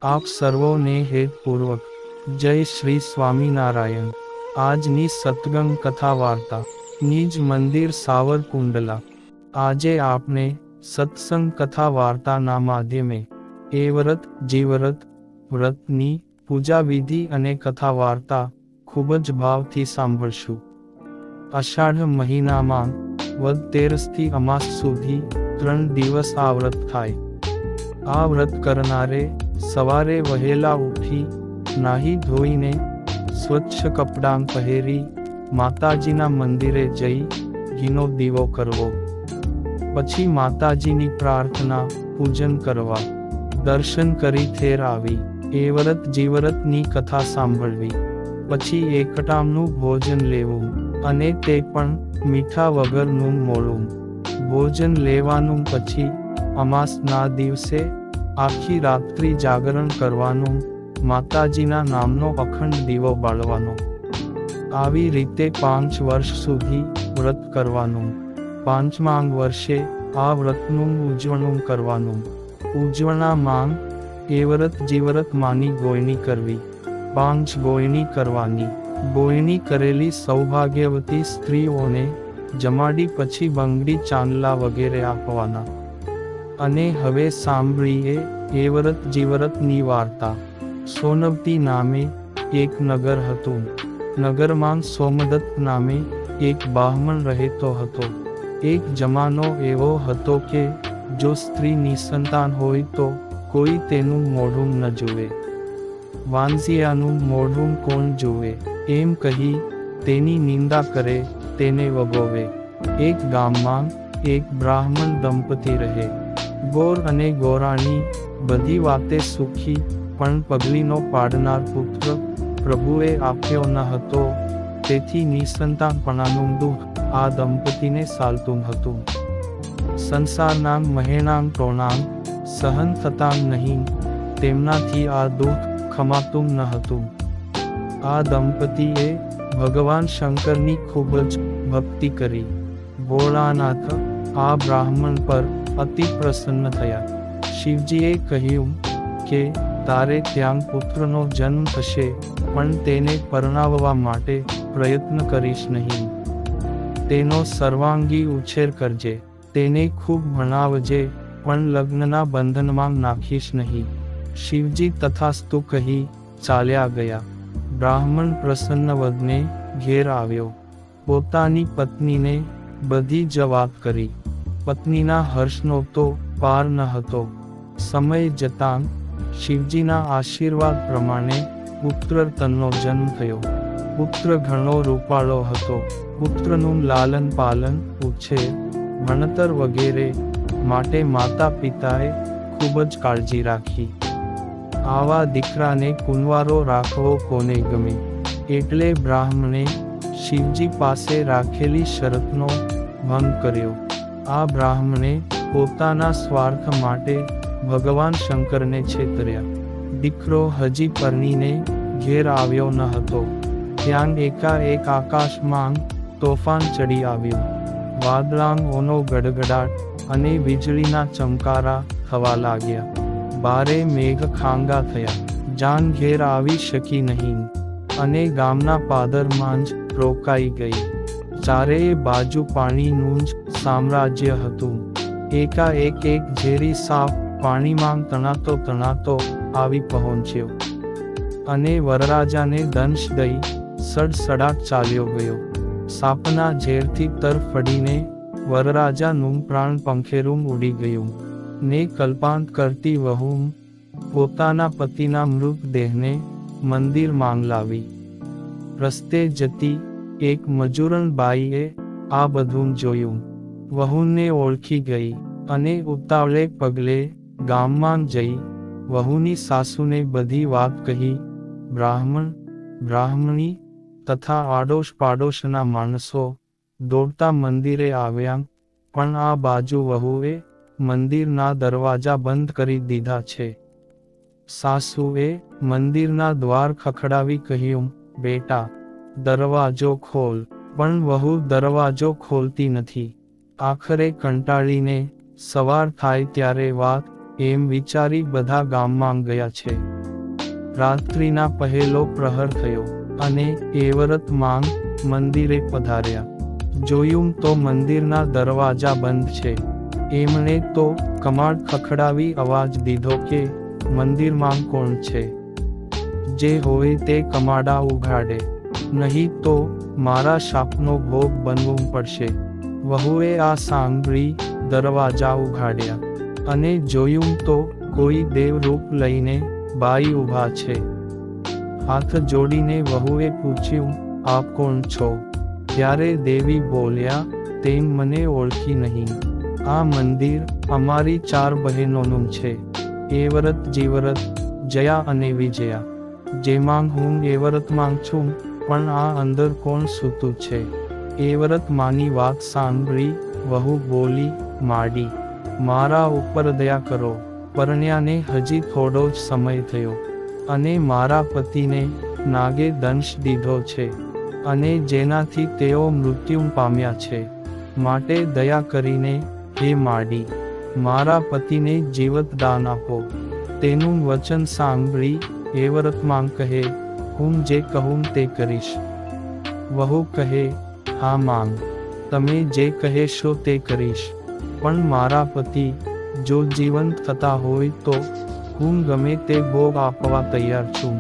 આપ સર્વોને હેતપૂર્વક જય શ્રી સ્વામિનારાયણ। આજની સત્સંગ કથા વાર્તા નિજ મંદિર સાવરકુંડલા। આજે આપણે સત્સંગ કથા વાર્તાના માધ્યમે એ વ્રત જીવ્રત વ્રતની પૂજા વિધિ અને કથા વાર્તા ખૂબ જ ભાવથી સાંભળશું। અષાઢ મહિનામાં વદ તેરસથી અમાસ સુધી 3 દિવસ આ વ્રત થાય। આ વ્રત કરનારે સવારે વહેલા ઉઠી નાહી ધોઈને સ્વચ્છ કપડાં પહેરી માતાજીના મંદિરે જઈ ઘીનો દીવો કરવો, પછી માતાજીની પ્રાર્થના પૂજન કરવા, દર્શન કરી થેર આવી એ વ્રત જીવ્રતની કથા સાંભળવી, પછી એકટાણું ભોજન લેવું અને તે પણ મીઠા વગરનું મોળું ભોજન લેવાનું। પછી અમાસના દિવસે આખી રાત્રિ જાગરણ કરવાનું, માતાજીના નામનો અખંડ દીવો બાળવાનો। આવી રીતે 5 વર્ષ સુધી વ્રત કરવાનું। 5મા વર્ષે આ વ્રતનું ઉજવણું કરવાનું। ઉજવણામાં એ વ્રત જીવ્રત માની ગોયણી કરવી, 5 ગોયણી કરવાની। ગોયણી કરેલી સૌભાગ્યવતી સ્ત્રીઓને જમાડી પછી બંગડી ચાંદલા વગેરે આપવાના। અને હવે સાંભળીએ એ વ્રત જીવ્રતની વાર્તા। સોનવતી નામે એક નગર હતું। નગરમાં સોમદત્ત નામે એક બ્રાહ્મણ રહેતો હતો। એક જમાનો એવો હતો કે જો સ્ત્રી નિસંતાન હોય તો કોઈ તેનું મોઢું ન જુએ। વાંઝિયાનું મોઢું કોણ જુએ એમ કહી તેની નિંદા કરે, તેને વગોવે। એક ગામમાં એક બ્રાહ્મણ દંપતી રહે। ગોર અને ગોરાણી બધી વાતે સુખી, પણ પગલીનો પાડનાર પુત્ર પ્રભુએ આપ્યો ન હતો, તેથી નિસંતાનપણાનું દુઃખ આ દંપતીને સાલતું હતું। સંસારના મહેણાં ટોણાં સહન થતાં નહીં, તેમનાથી આ દુઃખ ખમાતું ન હતું। આ દંપતીએ ભગવાન શંકરની ખૂબ જ ભક્તિ કરી। ભોળાનાથ આ બ્રાહ્મણ પર અતિ પ્રસન્ન થયા। શિવજીએ કહ્યું કે તારે ત્યાં પુત્રનો જન્મ થશે, પણ તેને પરણાવવા માટે પ્રયત્ન કરીશ નહીં। તેનો સર્વાંગી ઉછેર કરજે, તેને ખૂબ ભણાવજે, પણ લગ્નના બંધનમાં નાખીશ નહીં। શિવજી તથાસ્તુ કહી ચાલ્યા ગયા। બ્રાહ્મણ પ્રસન્ન વદને ઘેર આવ્યો। પોતાની પત્નીને બધી જ વાત કરી। પત્નીના હર્ષનો તો પાર ન હતો। સમય જતાં શિવજીના આશીર્વાદ પ્રમાણે પુત્ર તનનો જન્મ થયો। પુત્ર ઘણો રૂપાળો હતો। પુત્રનું લાલન પાલન, ઉછેર, ભણતર વગેરે માટે માતા પિતાએ ખૂબ જ કાળજી રાખી। આવા દીકરાને કુંવારો રાખવો કોને ગમે, એટલે બ્રાહ્મણે શિવજી પાસે રાખેલી શરતનો ભંગ કર્યો। આ બ્રાહ્મણે પોતાના સ્વાર્થ માટે ભગવાન શંકરને છેતર્યા। દીકરો હજી પરણીને ઘેર આવ્યો ન હતો, ત્યાં એકાએક આકાશમાં તોફાન ચડી આવ્યું। વાદળાંઓનો ગડગડાટ અને વીજળીના ચમકારા થવા લાગ્યા। બારે મેઘ ખાંગા થયા, જાન ઘેર આવી શકી નહીં અને ગામના પાદરમાં જ રોકાઈ ગઈ। ચારેય બાજુ પાણીનું જ સામ્રાજ્ય હતું। એકાએક એક ઝેરી સાપ પાણીમાં તણાતો આવી પહોંચ્યો અને વરરાજાને દંશ દઈ સડસડાટ ચાલ્યો ગયો। સાપના ઝેરથી તરફડીને વરરાજાનું પ્રાણ પંખેરું ઉડી ગયું ને કલ્પાંત કરતી વહુ પોતાના પતિના મૃતદેહને મંદિરમાં લાવી। રસ્તે જતી એક મજૂરણ બાઈએ આ બધું જોયું। વહુને ઓળખી ગઈ અને ઉતાવળે પગલે ગામમાં જઈ વહુની સાસુને બધી વાત કહી। બ્રાહ્મણી તથા આડોશ પાડોશના માણસો દોડતા મંદિરે આવ્યા, પણ આ બાજુ વહુએ મંદિરના દરવાજા બંધ કરી દીધા છે। સાસુએ મંદિરના દ્વાર ખખડાવી કહ્યું, બેટા દરવાજો ખોલ, પણ વહુ દરવાજો ખોલતી નથી। આખરે કંટાળીને સવાર થાય ત્યારે વાત એમ વિચારી બધા ગામમાં ગયા છે. રાત્રિના પહેલો પ્રહર થયો અને એવરત માંગ મંદિરે પધાર્યા. જોયું તો મંદિરના દરવાજા બંધ છે. એમણે તો કમાડ ખખડાવી અવાજ દીધો કે મંદિરમાં કોણ છે? જે હોય તે કમાડા ઉઘાડે, નહીં તો મારા શાપનો ભોગ બનવું પડશે. વહુએ આ સાંભળી દરવાજા ઉઘાડ્યા અને જોયું તો કોઈ દેવરૂપ લઈને બાઈ ઊભા છે. હાથ જોડીને વહુએ પૂછ્યું, આપ કોણ છો? ત્યારે દેવી બોલ્યા, તેમ મને ઓળખી નહીં. આ મંદિર અમારી 4 બહેનોનું છે, એવરત, જીવરત, જયા અને વિજયા. જેમાં હું એવરતમાં છું, પણ આ અંદર કોણ સૂતું છે? એવરત માની વાત સાંભળી વહુ બોલી, માડી, મારા ઉપર દયા કરો. પરણ્યાને હજી થોડો જ સમય થયો અને મારા પતિને નાગે દંશ દીધો છે અને જેનાથી તેઓ મૃત્યુ પામ્યા છે. માટે દયા કરીને હે માડી, મારા પતિને જીવતદાન આપો. તેનું વચન સાંભળી એવરતમાં કહે, હું જે કહું તે કરીશ. વહુ કહે, હા માંગ, તમે જે કહેશો તે કરીશ. પણ મારા પતિ જો જીવંત થતા હોય તો હું ગમે તે ભોગ આપવા તૈયાર છું.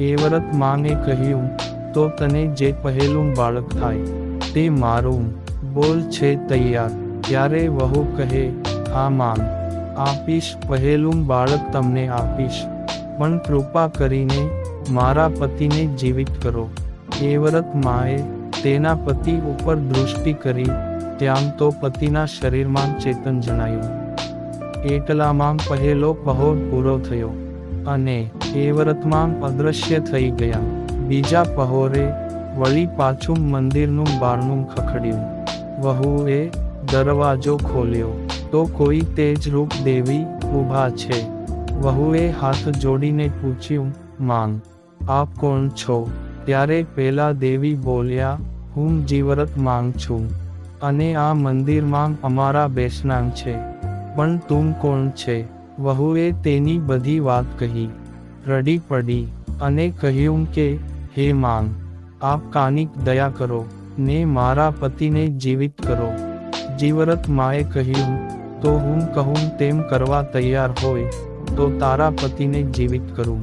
એવરત માંગે કહ્યું, તો તને જે પહેલું બાળક થાય તે મારું બોલ છે તૈયાર. ત્યારે વહુ કહે, હા માંગ, આપીશ, પહેલું બાળક તમને આપીશ, પણ કૃપા કરીને મારા પતિને જીવિત કરો. એવરત માએ તેના પતિ ઉપર દૃષ્ટિ કરી, ત્યાં તો પતિના શરીરમાં ચેતન જણાયું. એટલામાં પહેલો પહોર પૂરો થયો અને એવરતમાં અદૃશ્ય થઈ ગયા. બીજા પહોરે વળી પાછું મંદિરનું બારણું ખખડ્યું. વહુએ દરવાજો ખોલ્યો તો કોઈ તેજરૂપ દેવી ઊભા છે. વહુએ હાથ જોડીને પૂછ્યું, માંગ, આપ કોણ છો? ત્યારે પેલા દેવી બોલ્યા, હું જીવરત માંગ છું અને આ મંદિરમાં અમારા બેસનાંગ છે. પણ તું કોણ છે? વહુએ તેની બધી વાત કહી. રડી પડી અને કહ્યું કે, હે માંગ, આપ કાનિક દયા કરો ને મારા પતિને જીવિત કરો. જીવરત માએ કહ્યું, તો હું કહું તેમ કરવા તૈયાર હોય તો તારા પતિને જીવિત કરું.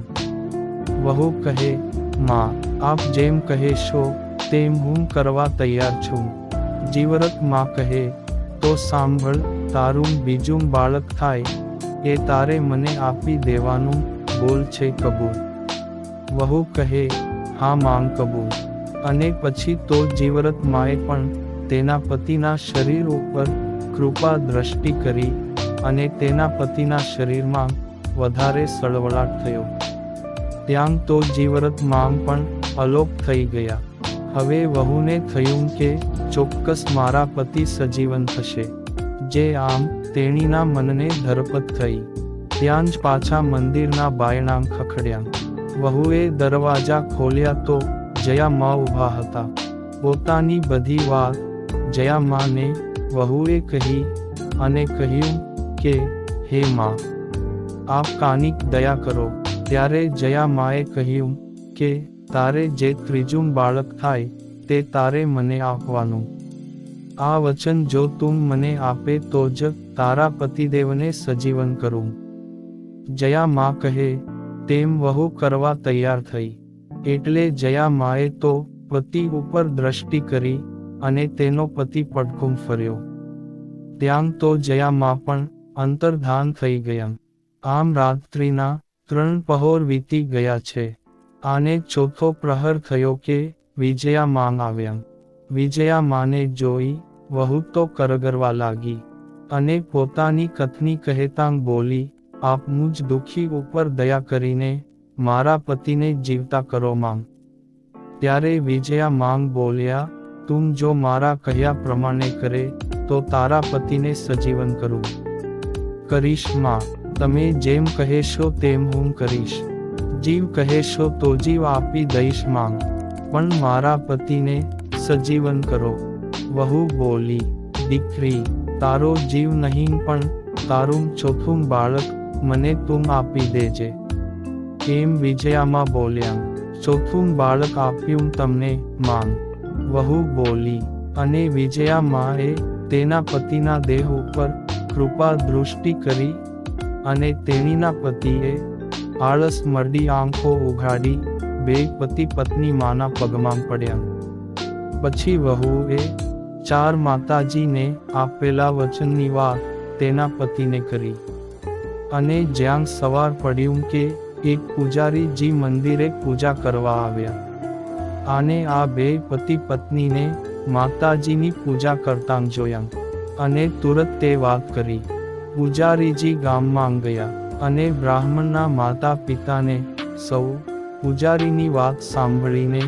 વહુ કહે, માં, આપ જેમ કહેશો તેમ હું કરવા તૈયાર છું. જીવરત માં કહે, તો સાંભળ, તારું બીજું બાળક થાય એ તારે મને આપી દેવાનું બોલ છે કબૂલ. વહુ કહે, હા માંગ, કબૂલ. અને પછી તો જીવરત માએ પણ તેના પતિના શરીર ઉપર કૃપા દ્રષ્ટિ કરી અને તેના પતિના શરીરમાં વધારે સળવળાટ થયો. ત્યાં તો જીવરત માંગ પણ અલોપ થઈ ગયા. હવે વહુને થયું કે ચોક્કસ મારા પતિ સજીવન થશે. જે આમ તેણીના મનને ધરપત થઈ. ત્યાં જ પાછા મંદિરના બાયણાં ખખડ્યા. વહુએ દરવાજા ખોલ્યા તો જયા માં ઊભા હતા. પોતાની બધી વાત જયા માને વહુએ કહી અને કહ્યું કે, હે માં, આપ કાનિક દયા કરો. ત્યારે જયા માએ કહ્યું કે, તારે જે ત્રીજું બાળક થાય તે તારે મને આપવાનું. આ વચન જો તું મને આપે તો જ તારા પતિદેવને સજીવન કરું. જયા માં કહે તેમ વહુ કરવા તૈયાર થઈ. એટલે જયા માએ તો પતિ ઉપર દ્રષ્ટિ કરી અને તેનો પતિ પડખું ફર્યો. ત્યાં તો જયા માં પણ અંતર્ધાન થઈ ગયા. આમ રાત્રિના 3 પહોર વીતી ગયા છે. આને ચોથો પ્રહર થયો કે વિજયા માંગ આવ્યા. વિજયા માને જોઈ વહુ તો કરગરવા લાગી અને પોતાની કથની કહેતાં બોલી, આપ મુજ દુઃખી ઉપર દયા કરીને મારા પતિને જીવતા કરો માંગ. ત્યારે વિજયા માંગ બોલ્યા, તું જો મારા કહ્યા પ્રમાણે કરે તો તારા પતિને સજીવન કરું. કરીશ માં, તમે જેમ કહેશો તેમ હું કરીશ. જીવ કહેશો તો જીવ આપી દઈશ માંગ, પણ મારા પતિને સજીવન કરો. વહુ બોલી, દીકરી, તારો જીવ નહીં પણ તારું ચોથું બાળક મને તું આપી દેજે. એમ વિજયામાં બોલ્યા. ચોથું બાળક આપ્યું તમને માંગ, વહુ બોલી. અને વિજયામાએ તેના પતિના દેહ ઉપર કૃપા દૃષ્ટિ કરી અને તેણીના પતિએ આળસ મરડી આંખો ઉઘાડી બે પતિ પત્ની માના પગમાં પડ્યા. પછી વહુએ 4 માતાજીને આપેલા વચનની વાત તેના પતિને કરી. અને જ્યાં સવાર પડ્યું કે એક પૂજારીજી મંદિરે પૂજા કરવા આવ્યા. આને આ બે પતિ પત્નીને માતાજીની પૂજા કરતા જોયા અને તુરત તે વાત કરી. પૂજારીજી ગામમાં ગયા અને બ્રાહ્મણના માતા પિતાને સૌ પૂજારીની વાત સાંભળીને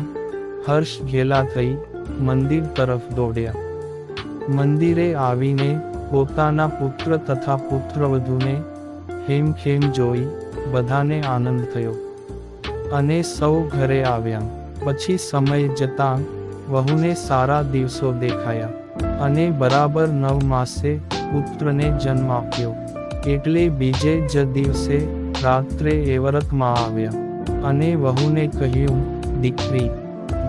હર્ષ ઘેલા થઈ મંદિર તરફ દોડ્યા. મંદિરે આવીને પોતાના પુત્ર તથા પુત્રવધૂને હેમખેમ જોઈ બધાને આનંદ થયો અને સૌ ઘરે આવ્યા. પછી સમય જતાં વહુને સારા દિવસો દેખાયા અને બરાબર 9 માસે પુત્રને જન્મ આપ્યો. એટલે બીજે જ દિવસે રાત્રે એવરતમાં આવ્યા અને વહુને કહ્યું, દીકરી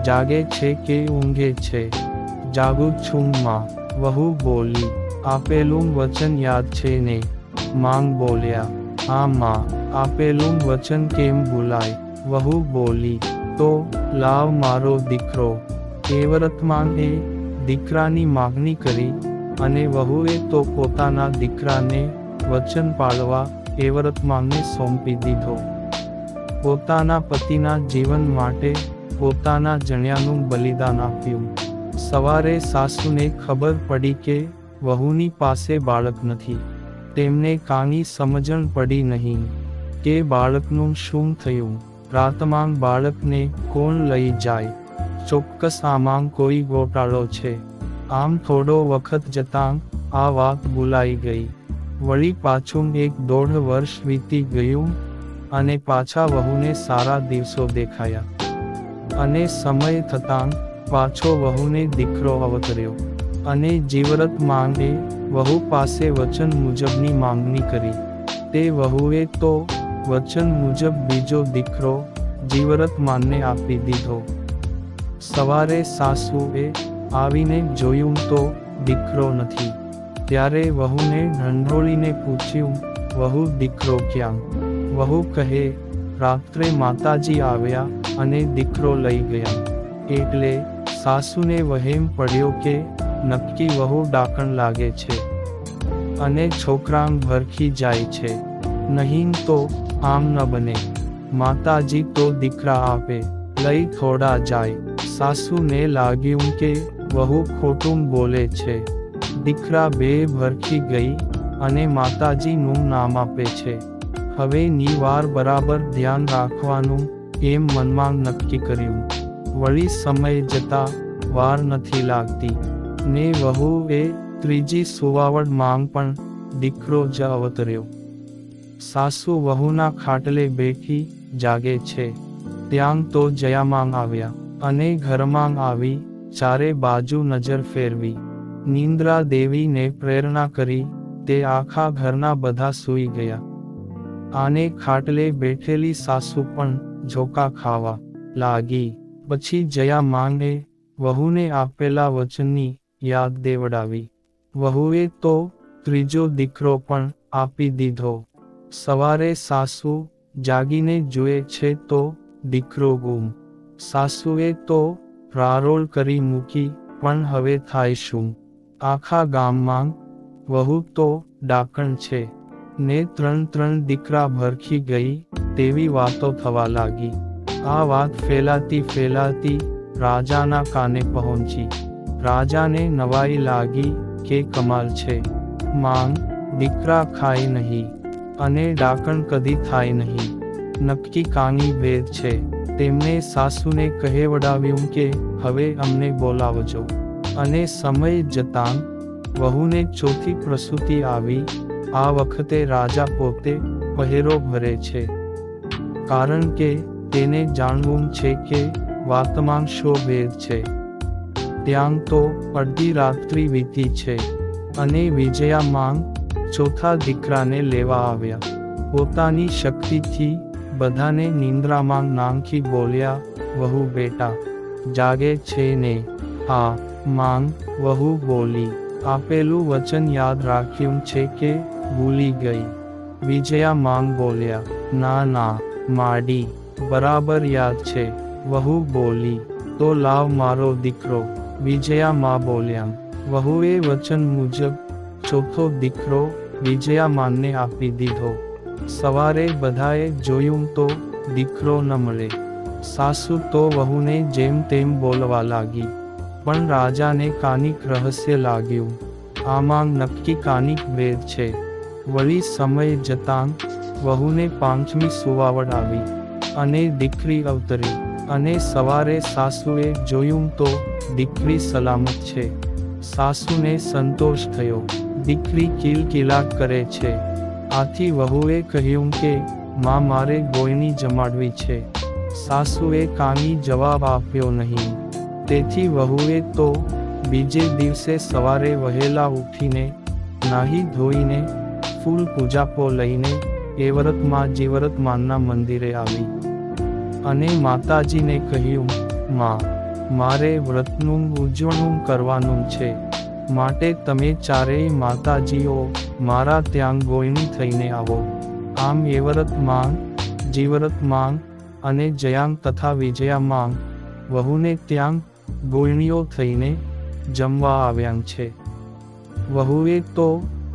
જાગે છે કે ઊંઘે છે? જાગું છું માં, વહુ બોલી. આપેલું વચન યાદ છે ને? માંગ બોલ્યા, હા માં, આપેલું વચન કેમ ભૂલાય? વહુ બોલી, તો લાવ મારો દીકરો. એવરતમાં એ દીકરાની માગણી કરી અને વહુએ તો પોતાના દીકરાને વચન પાળવા એવરતમાંને સોંપી દીધો. પોતાના પતિના જીવન માટે પોતાના જણિયાનું બલિદાન આપ્યું. સવારે સાસુને ખબર પડી કે વહુની પાસે બાળક નથી. તેમને કાંઈ સમજણ પડી નહીં કે બાળકનું શું થયું. રાતમાં બાળકને કોણ લઈ જાય? ચોક્કસ આમાં કોઈ ગોટાળો છે. આમ થોડો વખત જતાં આ વાત ભૂલાઈ ગઈ. વળી પાછું 1.5 વર્ષ વીતી ગયું અને પાછા વહુને સારા દિવસો દેખાયા. અને સમય થતાં પાછો વહુને દીકરો અવતર્યો અને જીવરત માંગે વહુ પાસે વચન મુજબની માંગણી કરી. તે વહુએ તો વચન મુજબ બીજો દીકરો જીવરત માનને આપી દીધો. સવારે સાસુએ આવીને જોયું તો દીકરો નથી. ત્યારે વહુને ઢંઢોળીને પૂછ્યું, વહુ દીકરો ક્યાં? વહુ કહે, રાત્રે માતાજી આવ્યા અને દીકરો લઈ ગયા. એટલે સાસુને વહેમ પડ્યો કે નક્કી વહુ ડાકણ લાગે છે અને છોકરાં ભરખી જાય છે. નહીં તો આમ ન બને. માતાજી તો દીકરા આપે, લઈ થોડા જાય. સાસુને લાગ્યું કે વહુ ખોટું બોલે છે. દીકરા બે ભરખી ગઈ અને માતાજીનું નામ આપે છે. હવે ની વાર બરાબર ધ્યાન રાખવાનું એમ મનમાં નક્કી કર્યું. વળી સમય જતા વાર નથી લાગતી ને વહુએ ત્રીજી સુવાવડ માંગ પણ દીકરો જ અવતર્યો. સાસુ વહુના ખાટલે બેઠી જાગે છે ત્યાં તો જયામાં આવ્યા અને ઘરમાં આવી ચારે બાજુ નજર ફેરવી. નિંદ્રા દેવીને પ્રેરણા કરી તે આખા ઘરના બધા સૂઈ ગયા. આને ખાટલે બેઠેલી સાસુ પણ ઝોકા ખાવા લાગી. પછી જયામાંએ વહુને આપેલા વચનની યાદ દેવડાવી. વહુએ તો ત્રીજો દીકરો પણ આપી દીધો. સવારે સાસુ જાગીને જુએ છે તો દીકરો ગુમ. સાસુએ તો રારોલ કરી મૂકી, પણ હવે થાય શું? આખા ગામમાં વહુ તો ડાકણ છે ને 3 દીકરા ભરખી ગઈ તેવી વાતો થવા લાગી. આ વાત ફેલાતી રાજાના કાને પહોંચી. રાજાને નવાઈ લાગી કે કમાલ છે. માંગ દીકરા ખાય નહીં અને ડાકણ કદી થાય નહીં. નક્કી કાંઈ ભેદ છે. તેમણે સાસુને કહેવડાવ્યું કે હવે અમને બોલાવજો. અને સમય જતાં વહુને ચોથી પ્રસૂતિ આવી. આ વખતે રાજા પોતે પહેરો ભરે છે, કારણ કે તેને જાણવું છે કે વાતમાં શો ભેદ છે. ત્યાં તો અડધી રાત્રિ વીતી છે અને વિજયા માંગ ચોથા દીકરાને લેવા આવ્યા. પોતાની શક્તિથી બધાને નિંદ્રામાં નાંખી બોલ્યા, વહુ બેટા જાગે છે ને? હા માંગ, વહુ બોલી. આપેલું વચન યાદ રાખ્યું છે કે ભૂલી ગઈ? વિજયા માંગ બોલ્યા, ના ના માડી, બરાબર યાદ છે. વહુ બોલી, તો લાવ મારો દીકરો. વિજયા માં બોલ્યા. વહુએ વચન મુજબ ચોથો દીકરો વિજયા માને આપી દીધો. સવારે બધાએ જોયું તો દીકરો ન મળે. સાસુ તો વહુને જેમ તેમ બોલવા લાગી, પણ રાજાને કાનિક રહસ્ય લાગ્યું. આમાં નક્કી કાનિક ભેદ છે. વળી સમય જતાં વહુને 5મી સુવાવડ આવી અને દીકરી અવતરી. અને સવારે સાસુએ જોયું તો દીકરી સલામત છે. સાસુને સંતોષ થયો. દીકરી કિલકિલા કરે છે. આથી વહુએ કહ્યું કે માં મારે ગોયણી જમાડવી છે. સાસુએ કાંઈ જવાબ આપ્યો નહીં. તેથી વહુએ તો બીજે દિવસે સવારે વહેલા ઉઠીને નાહી ધોઈને ફૂલ પૂજાપો લઈને એવરતમાં જીવરતમાનના મંદિરે આવી અને માતાજીને કહ્યું, માં મારે વ્રતનું ઉજવણું કરવાનું છે, માટે તમે ચારેય માતાજીઓ મારા ત્યાં ગોયણી થઈને આવો. આમ એવરત માંગ, જીવરત માંગ અને જયાંગ તથા વિજયા માંગ વહુને ત્યાં ગોયણીઓ થઈને જમવા આવ્યાં છે. વહુએ તો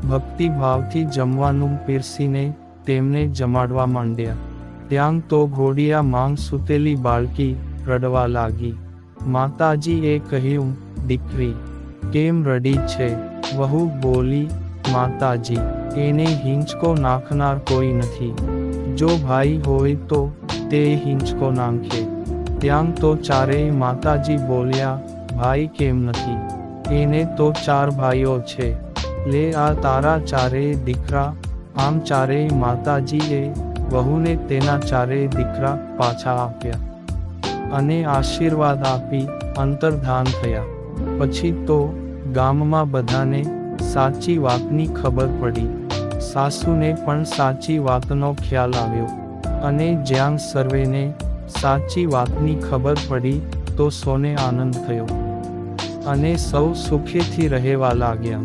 ભક્તિભાવથી જમવાનું પીરસીને તેમને જમાડવા માંડ્યા. ત્યાં તો ઘોડિયા માંગ સૂતેલી બાળકી રડવા લાગી. માતાજીએ કહ્યું, દીકરી કેમ રડી છે? વહુ બોલી, માતાજી એને હિંચકો નાખનાર કોઈ નથી. જો ભાઈ હોય તો તે હિંચકો નાખે. ત્યાં તો ચારેય માતાજી બોલ્યા, ભાઈ કેમ નથી? એને તો 4 ભાઈઓ છે. લે આ તારા ચારેય દીકરા. આમ ચારેય માતાજીએ વહુને તેના ચારેય દીકરા પાછા આપ્યા અને આશીર્વાદ આપી અંતર્ધાન થયા. પછી તો ગામમાં બધાને સાચી વાતની ખબર પડી. સાસુને પણ સાચી વાતનો ખ્યાલ આવ્યો અને જ્યાં સર્વેને સાચી વાતની ખબર પડી તો સૌને આનંદ થયો અને સૌ સુખેથી રહેવા લાગ્યા.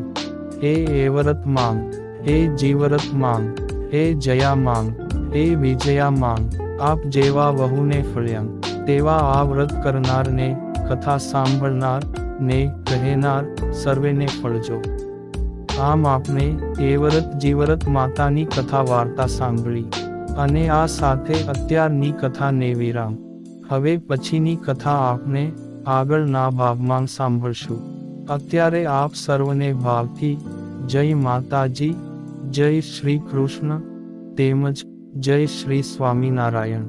હે એવરત માંગ, હે જીવરત માંગ, હે જયા માંગ, હે વિજયા માંગ, આપ જેવા વહુને ફળ્યા તેવા આ વ્રત કરનારને, કથા સાંભળનાર ને કહેનાર સર્વેને ફળજો. આમ આપણે એવરત જીવરત માતાની કથા વાર્તા સાંભળી અને આ સાથે અત્યારની કથાને વિરામ. હવે પછીની કથા આપણે આગળના ભાગમાં સાંભળશું. અત્યારે આપ સર્વને ભાવથી જય માતાજી, જય શ્રી કૃષ્ણ તેમજ જય શ્રી સ્વામિનારાયણ.